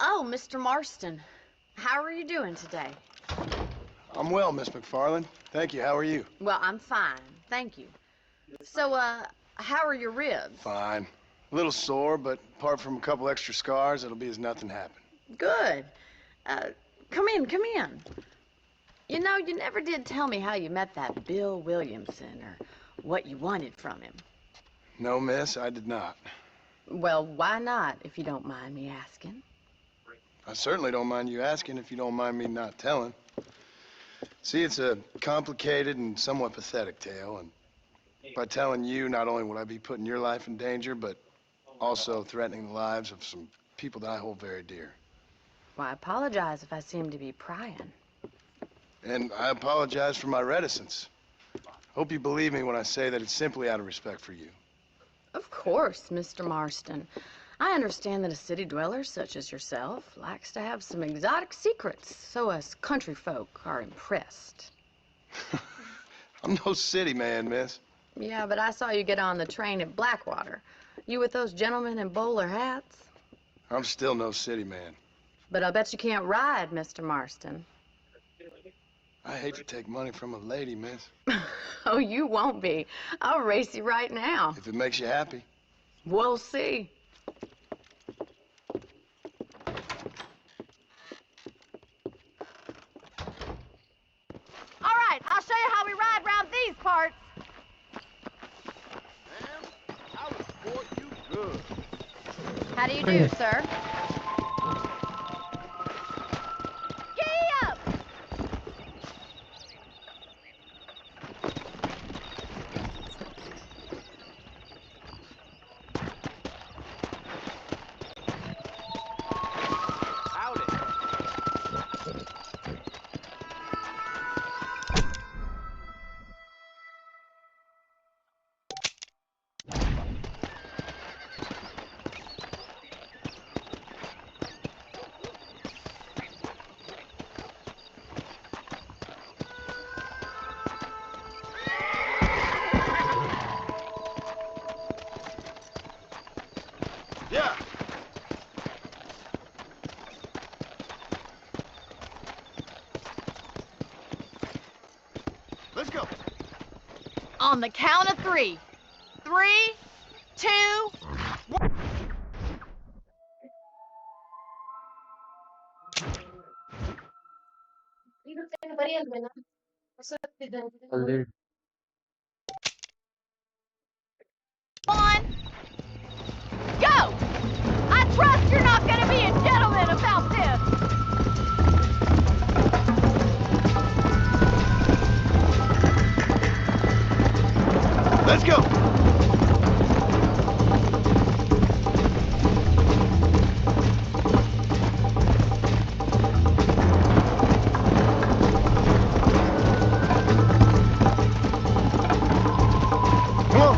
Oh, Mr. Marston, how are you doing today? I'm well, Miss McFarland. Thank you. How are you? Well, I'm fine, thank you. So, how are your ribs? Fine. A little sore, but apart from a couple extra scars, it'll be as nothing happened. Good. Come in, come in. You know, you never did tell me how you met that Bill Williamson or what you wanted from him. No, miss, I did not. Well, why not, if you don't mind me asking? I certainly don't mind you asking if you don't mind me not telling. See, it's a complicated and somewhat pathetic tale, and by telling you, not only would I be putting your life in danger, but also threatening the lives of some people that I hold very dear. Well, I apologize if I seem to be prying. And I apologize for my reticence. Hope you believe me when I say that it's simply out of respect for you. Of course, Mr. Marston. I understand that a city dweller such as yourself likes to have some exotic secrets, so us country folk are impressed. I'm no city man, miss. Yeah, but I saw you get on the train at Blackwater. You with those gentlemen in bowler hats? I'm still no city man. But I bet you can't ride, Mr. Marston. I hate to take money from a lady, miss. Oh, you won't be. I'll race you right now. If it makes you happy. We'll see. All right, I'll show you how we ride round these parts. Ma'am, I will sport you good. How do you do, sir? Gee up! Howdy. Yeah. Let's go. On the count of 3. 3, 2, 1. On. Go! I trust you're not gonna be a gentleman about this. Let's go! Come on!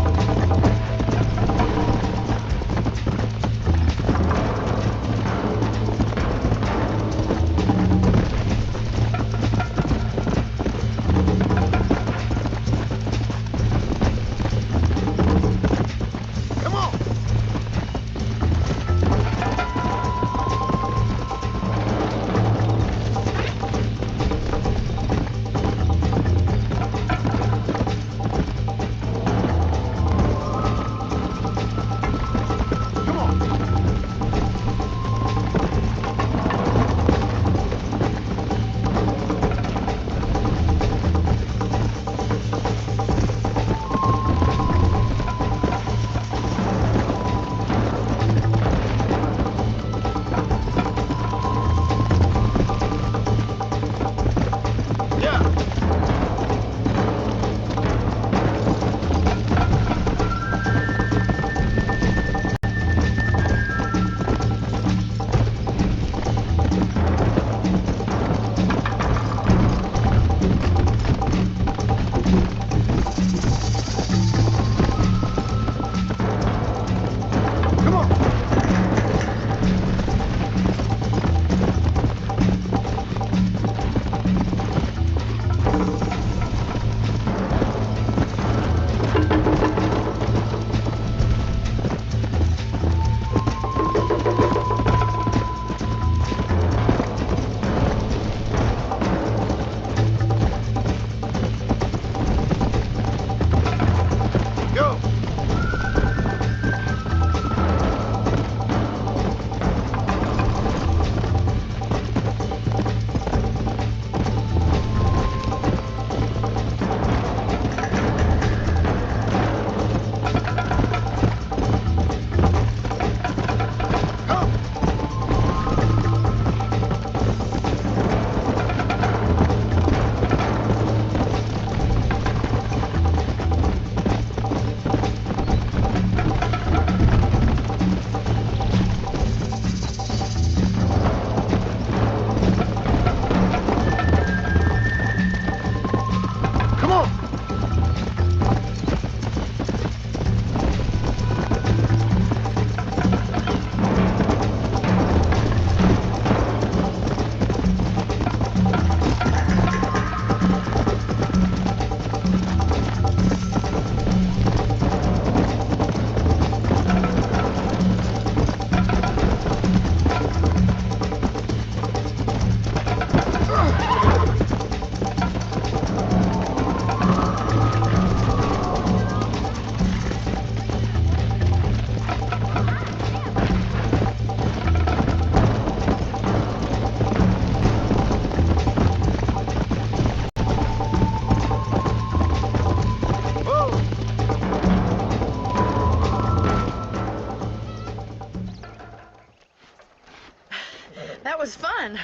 fun.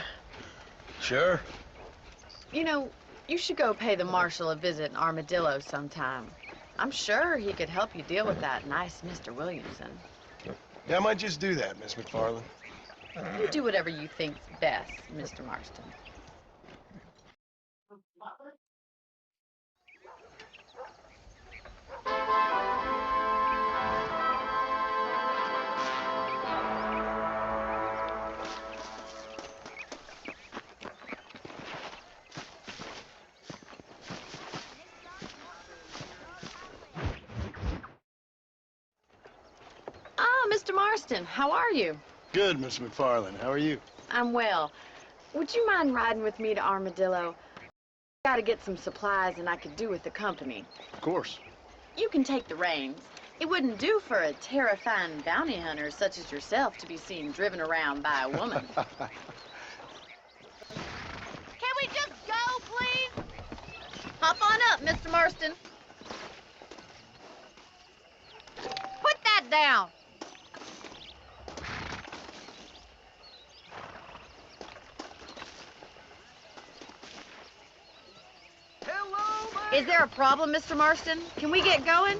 Sure. You know, you should go pay the marshal a visit in Armadillo sometime. I'm sure he could help you deal with that nice Mr. Williamson. Yeah, I might just do that, Miss McFarland. You do whatever you think's best, Mr. Marston. Ah, Mr. Marston, how are you? Good, Miss McFarland. How are you? I'm well. Would you mind riding with me to Armadillo? Gotta get some supplies and I could do with the company. Of course. You can take the reins. It wouldn't do for a terrifying bounty hunter such as yourself to be seen driven around by a woman. Can we just go, please? Hop on up, Mr. Marston. Put that down. Hello, Is there a problem, Mr. Marston? Can we get going?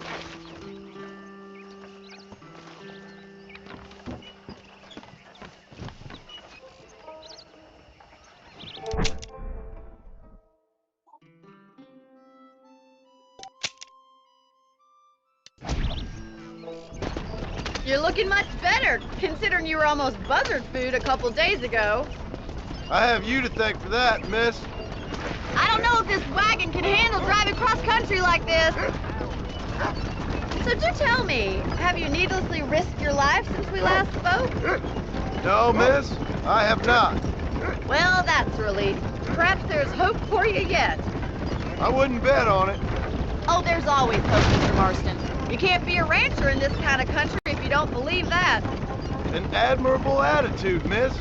You're looking much better, considering you were almost buzzard food a couple days ago. I have you to thank for that, miss. I don't know if this wagon can handle driving cross country like this. So do tell me, have you needlessly risked your life since we last spoke? No, miss, I have not. Well, that's a relief. Perhaps there's hope for you yet. I wouldn't bet on it. Oh, there's always hope, Mr. Marston. You can't be a rancher in this kind of country if you don't believe that. An admirable attitude, miss.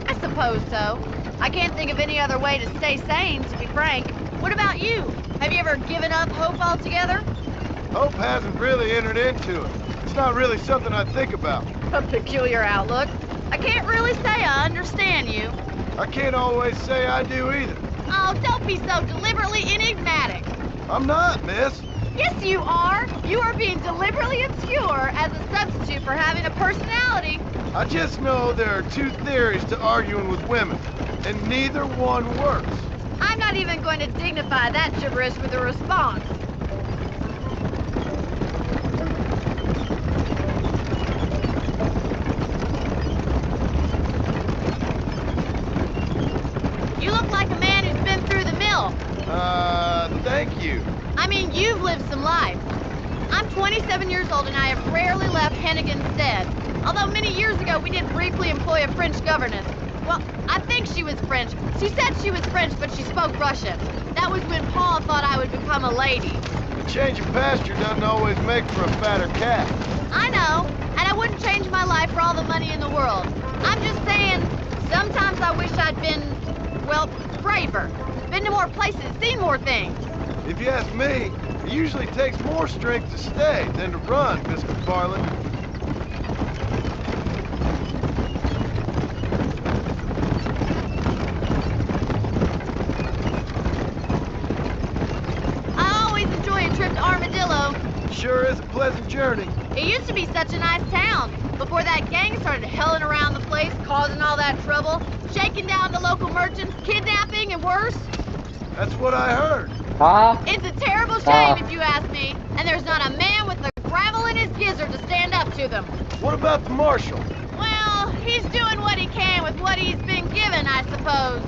I suppose so. I can't think of any other way to stay sane, to be frank. What about you? Have you ever given up hope altogether? Hope hasn't really entered into it. It's not really something I think about. A peculiar outlook. I can't really say I understand you. I can't always say I do either. Oh, don't be so deliberately enigmatic. I'm not, miss. Yes, you are. You are being deliberately obscure as a substitute for having a personality. I just know there are two theories to arguing with women, and neither one works. I'm not even going to dignify that gibberish with a response. You look like a man who's been through the mill. Thank you. I mean, you've lived some life. I'm 27 years old and I have rarely left Hennigan's stead. Although many years ago we did briefly employ a French governess. Well, I think she was French. She said she was French, but she spoke Russian. That was when Paul thought I would become a lady. A change of pasture doesn't always make for a fatter cat. I know, and I wouldn't change my life for all the money in the world. I'm just saying, sometimes I wish I'd been, well, braver. Been to more places, seen more things. If you ask me, it usually takes more strength to stay than to run, Miss McFarland. I always enjoy a trip to Armadillo. Sure is a pleasant journey. It used to be such a nice town, before that gang started helling around the place, causing all that trouble, shaking down the local merchants, kidnapping, and worse. That's what I heard. It's a terrible shame, if you ask me, and there's not a man with the gravel in his gizzard to stand up to them. What about the marshal? Well, he's doing what he can with what he's been given, I suppose.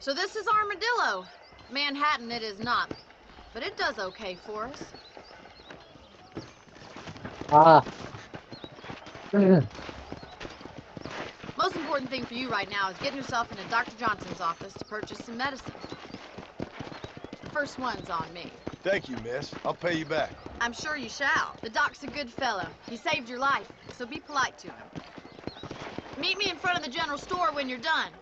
So this is Armadillo. Manhattan it is not, but it does okay for us. Most important thing for you right now is getting yourself into Dr. Johnson's office to purchase some medicine. The first one's on me. Thank you, miss. I'll pay you back. I'm sure you shall. The doc's a good fellow. He saved your life, so be polite to him. Meet me in front of the general store when you're done.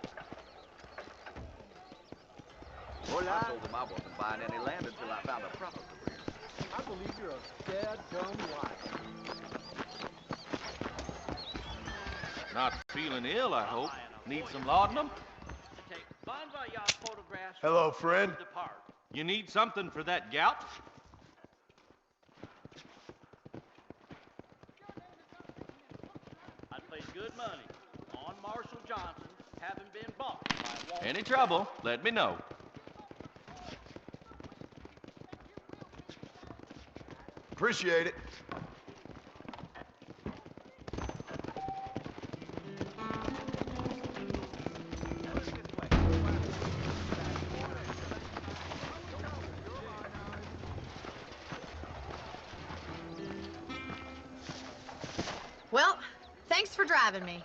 I told them I wasn't buying any land until I found a proper career. I believe you're a dead dumb liar. Not feeling ill, I hope. Need some laudanum? Hello, friend. You need something for that gout? I'd pay good money on Marshall Johnson having been bought by Wall. Any trouble, let me know. Appreciate it. Well, thanks for driving me.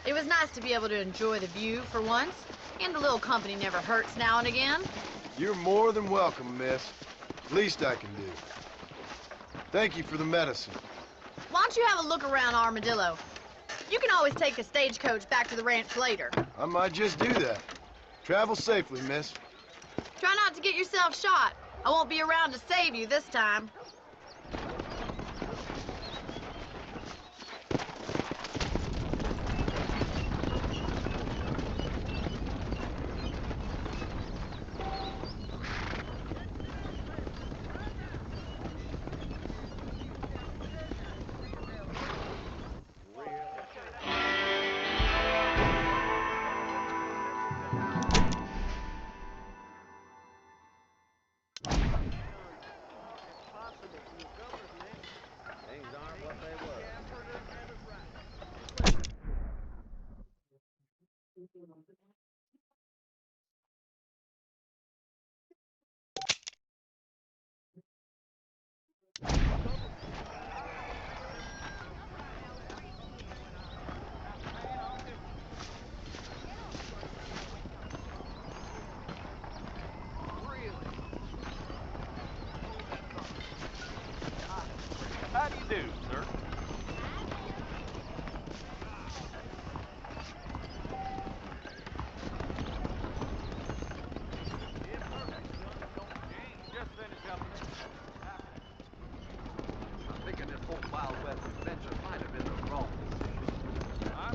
It was nice to be able to enjoy the view for once, and a little company never hurts now and again. You're more than welcome, miss. Least I can do. Thank you for the medicine. Why don't you have a look around Armadillo? You can always take a stagecoach back to the ranch later. I might just do that. Travel safely, miss. Try not to get yourself shot. I won't be around to save you this time. Things aren't what they were. How do you do, sir? Just finished up. I'm thinking this whole Wild West adventure might have been the wrong decision. Huh?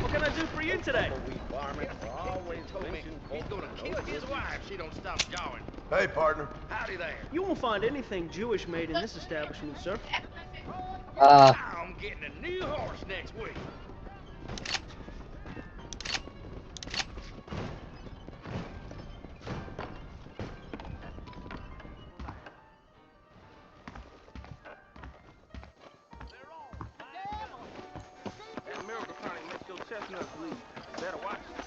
What can I do for you today? We farming are always hoping he's gonna kill his wife if she don't stop jawing. Hey, partner. Howdy there. You won't find anything Jewish made in this establishment, sir. I'm getting a new horse next week. That miracle tonic makes your chestnuts bleed. Better watch it.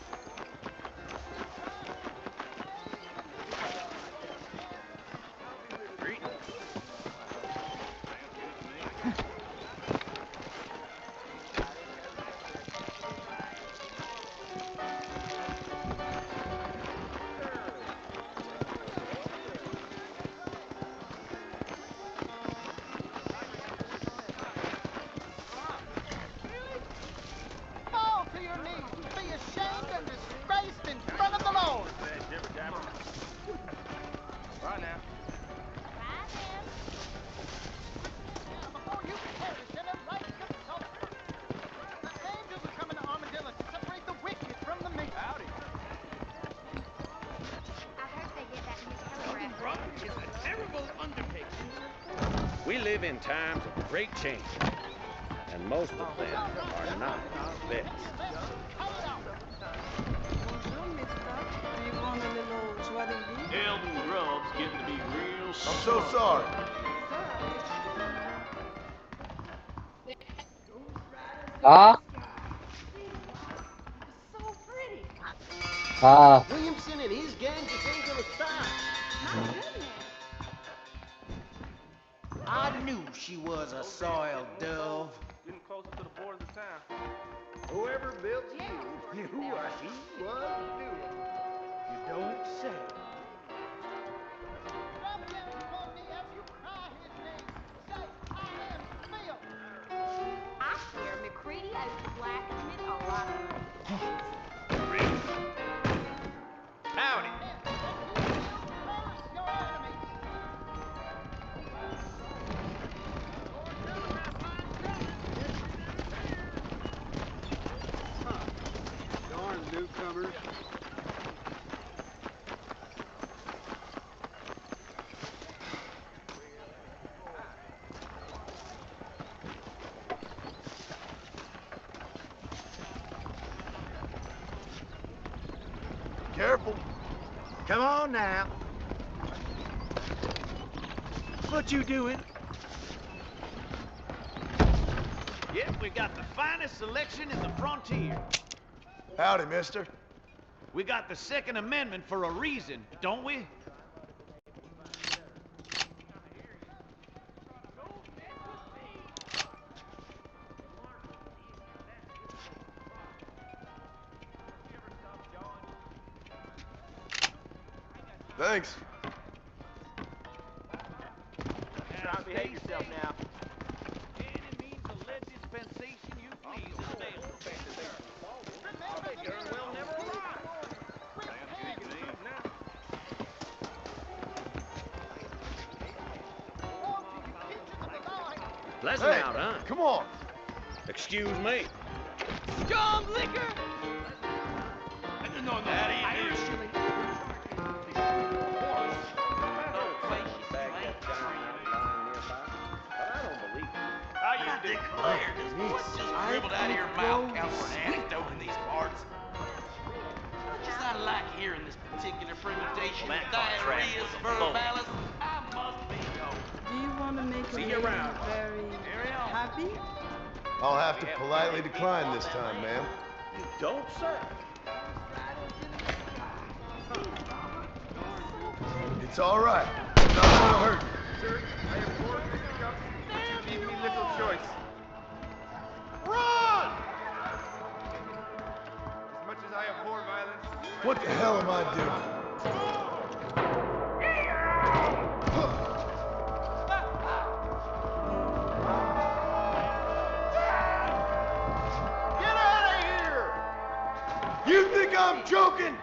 live in times of great change, and most of them are not vets. Bonjour, mister. Do you want a little joie de vivre? Elvin Grub's getting to be real I'm smart. so sorry. Ah, ah. Williamson and his gang just ain't gonna stop. I knew she was a soiled dove. Getting closer to the borders of town. Whoever built you knew what he was doing. You don't say. I swear McCready owes the blacksmith a lot of Howdy. Darn newcomers. Careful. Come on now. What you doing? Yep, we got the finest selection in the frontier. Howdy, mister. We got the Second Amendment for a reason, don't we? Thanks. Try and behave yourself now. Any means of lead dispensation you please is available. Well, never arrived. Pleasant Hey, out, huh? come on. Excuse me. Scum liquor! No, how do you do? How you declare this voice just dribbled out of your mouth, count for an anecdote in these parts. Much as I like hearing this particular permutation of diarrheas verbalis, I must be going. Do you want to make a lady very happy? I'll have to politely decline this time, ma'am. You don't, sir. It's all right. Not gonna hurt you. Sir, I abhor hiccups. Leave me little choice. Run! As much as I abhor violence, What the hell am I doing? get out of here! You think I'm joking?